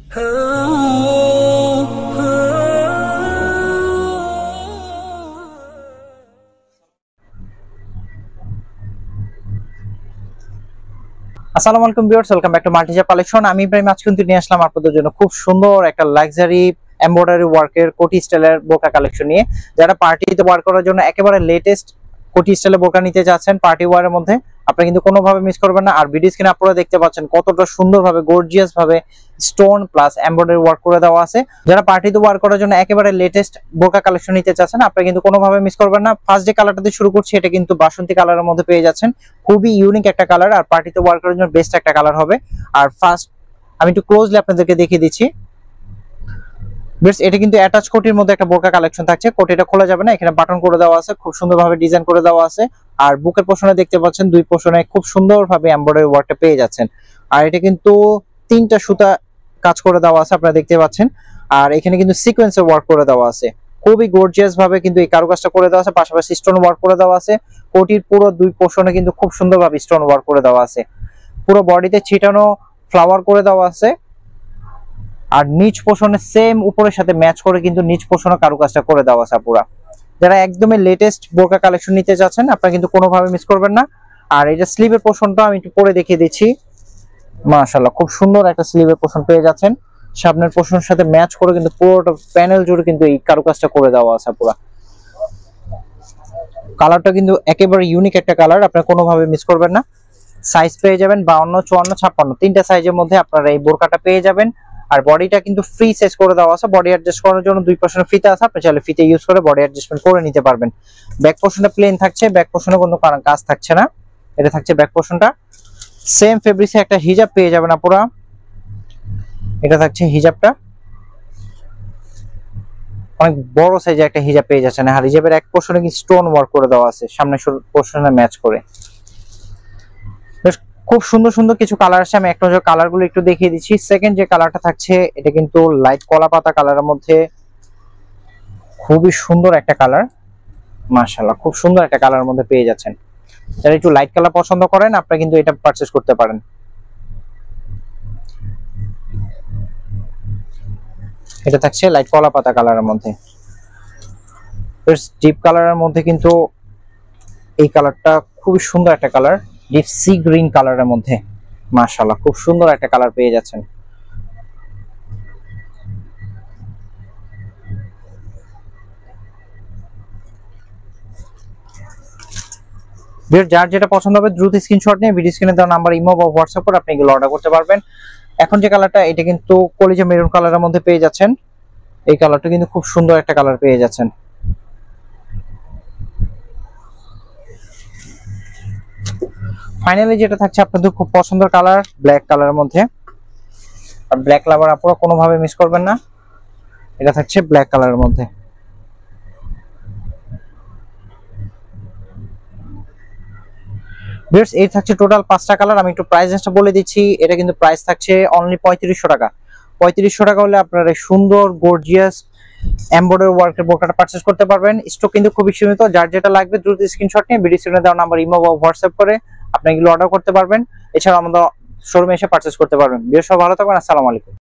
আসসালামু আলাইকুম viewers, welcome back to মাল্টিজা কালেকশন। আমি ইব্রাহিম আজ কিন্তু নিয়ে আসলাম আপনাদের জন্য খুব সুন্দর একটা লাক্সারি এমব্রয়ডারি ওয়ার্কের কোটি স্টাইলের বোরকা কালেকশন নিয়ে। যারা পার্টিতে ওয়ার করার জন্য একেবারে লেটেস্ট কোটি স্টাইলের বোরকা নিতে যাচ্ছেন পার্টি ওয়ারের মধ্যে, আপনারা কিন্তু কোনোভাবে মিস করবেন না। আর ভিডিও স্ক্রিনে আপনারা দেখতে পাচ্ছেন কতটা সুন্দরভাবে গর্জিয়াস ভাবে স্টোন প্লাস এমব্রয়ডারি ওয়ার্ক করে দেওয়া আছে। যারা পার্টিতে ওয়ার করার জন্য একেবারে লেটেস্ট বোরকা কালেকশন নিতে চাচ্ছেন আপনারা কিন্তু কোনোভাবে মিস করবেন না। ফার্স্ট যে কালারটা দিয়ে শুরু করছি, এটা কিন্তু বাসন্তী কালারের মধ্যে পেয়ে যাচ্ছেন। খুবই ইউনিক একটা কালার, আর পার্টিতে ওয়ার করার জন্য বেস্ট একটা কালার হবে। আর ফার্স্ট আমি একটু ক্লোজলি আপনাদেরকে দেখিয়ে দিচ্ছি। এটা কিন্তু অ্যাটাচ কোটির মধ্যে একটা বোরকা কালেকশন থাকছে। কোটিটা খোলা যাবে না, এখানে বাটন করে দেওয়া আছে, খুব সুন্দরভাবে ডিজাইন করে দেওয়া আছে। আর বুকের পোর্শনে দেখতে পাচ্ছেন দুই পোর্শনে খুব সুন্দরভাবে এমব্রয়ডারি ওয়ার্কটা পেয়ে যাচ্ছেন। আর এটা কিন্তু তিনটা সুতা কাজ করে দেওয়া আছে, আপনারা দেখতে পাচ্ছেন। আর এখানে কিন্তু সিকোয়েন্সের ওয়ার্ক করে দেওয়া আছে, খুবই গর্জিয়াস ভাবে কিন্তু এই কারুকাজটা করে দেওয়া আছে। পাশাপাশি স্টোন ওয়ার্ক করে দেওয়া আছে। কোটির পুরো দুই পোর্শনে কিন্তু খুব সুন্দরভাবে স্টোন ওয়ার্ক করে দেওয়া আছে। পুরো বডিতে ছিটানো ফ্লাওয়ার করে দেওয়া আছে। আর নিচ পোর্শনে সেম উপরের সাথে ম্যাচ করে কিন্তু নিচ পোর্শনে কারুকাজটা করে দেওয়া আছে পুরা। যারা একদমই লেটেস্ট বোরকা কালেকশন নিতে যাচ্ছেন আপনারা কিন্তু কোনোভাবে মিস করবেন না। আর এটা স্লিভের পোর্শনটা আমি একটু পরে দেখিয়ে দিচ্ছি। মাশাআল্লাহ, খুব সুন্দর একটা স্লিভের পোর্শন পেয়ে যাচ্ছেন। সামনের পোর্শনের সাথে ম্যাচ করে কিন্তু পুরোটা প্যানেল জুড়ে কিন্তু এই কারুকাজটা করে দেওয়া আছে পুরা। কালারটা কিন্তু একেবারে ইউনিক একটা কালার, আপনারা কোনোভাবে মিস করবেন না। সাইজ পেয়ে যাবেন 52, 54, 56 তিনটা সাইজের মধ্যে আপনারা এই বোরকাটা পেয়ে যাবেন। আর বডিটা কিন্তু ফ্রি সাইজ করে দেওয়া আছে। বডি অ্যাডজাস্ট করার জন্য দুই পোর্শনে ফিতা আছে, আপনি চাইলে ফিতা ইউজ করে বডি অ্যাডজাস্টমেন্ট করে নিতে পারবেন। ব্যাক পোর্শনটা প্লেন থাকছে, ব্যাক পোর্শনে কোনো কাজ থাকছে না। এটা থাকছে ব্যাক পোর্শনটা। সেম ফেব্রিক্সে একটা হিজাব পেয়ে যাবেন আপুরা। এটা থাকছে হিজাবটা, অনেক বড় সাইজে একটা হিজাব পেয়ে যাচ্ছেন। আর হিজাবের এক পোর্শনে কি স্টোন ওয়ার্ক করে দেওয়া আছে, সামনে পোর্শনে ম্যাচ করে। খুব সুন্দর সুন্দর কিছু কালার আছে, আমি একটা কালার গুলো একটু দেখিয়ে দিচ্ছি। সেকেন্ড যে কালারটা থাকছে এটা কিন্তু লাইট কলা পাতা কালারের মধ্যে, খুবই সুন্দর একটা কালার। মাশাআল্লাহ, খুব সুন্দর একটা কালারের মধ্যে পেয়ে যাচ্ছেন। যারা একটু লাইট কালার পছন্দ করেন আপনারা কিন্তু এটা পারচেজ করতে পারেন। এটা থাকছে লাইট কলা পাতা কালারের মধ্যে। ডিপ কালারের মধ্যে কিন্তু এই কালারটা খুবই সুন্দর একটা কালার, ডিপ সি গ্রিন কালারের মধ্যে। মাশাআল্লাহ, খুব সুন্দর একটা কালার পেয়ে যাচ্ছেন। যার যেটা পছন্দ হবে দ্রুত স্ক্রিনশট নিয়ে ভিডিও স্ক্রিনে দেওয়া নাম্বার ইমো বা হোয়াটসঅ্যাপ করে আপনি এগুলো অর্ডার করতে পারবেন। এখন যে কালারটা এটা কিন্তু কলিজা মেরুন কালারের মধ্যে পেয়ে যাচ্ছেন। এই কালারটা কিন্তু খুব সুন্দর একটা কালার পেয়ে যাচ্ছেন। ফাইনালি যেটা থাকছে আপনাদের খুব পছন্দের কালার ব্ল্যাক কালারের মধ্যে। আর ব্ল্যাক লাভার আপনারা কোনোভাবে মিস করবেন না। এটা থাকছে ব্ল্যাক কালারের মধ্যে। ভিউয়ার্স, এই থাকছে টোটাল 5টা কালার। আমি একটু প্রাইস রেঞ্জটা বলে দিচ্ছি। এটা কিন্তু প্রাইস থাকছে অনলি 3500 টাকা। 3500 টাকা হলে আপনারা এই সুন্দর গর্জিয়াস এমব্রয়ডারি ওয়ার্কের বোরকাটা পারচেজ করতে পারবেন। স্টক কিন্তু খুবই সীমিত। যার যেটা লাগবে দ্রুত স্ক্রিনশট নিয়ে ভিডিও স্ক্রিনে দেওয়া নাম্বার ইমো বা হোয়াটসঅ্যাপ করে আপনি এগুলো অর্ডার করতে পারবেন। এছাড়া আমাদের শোরুমে এসে পারচেজ করতে পারবেন। ভিউয়ার্স, সবাই ভালো থাকবেন। আসসালামু আলাইকুম।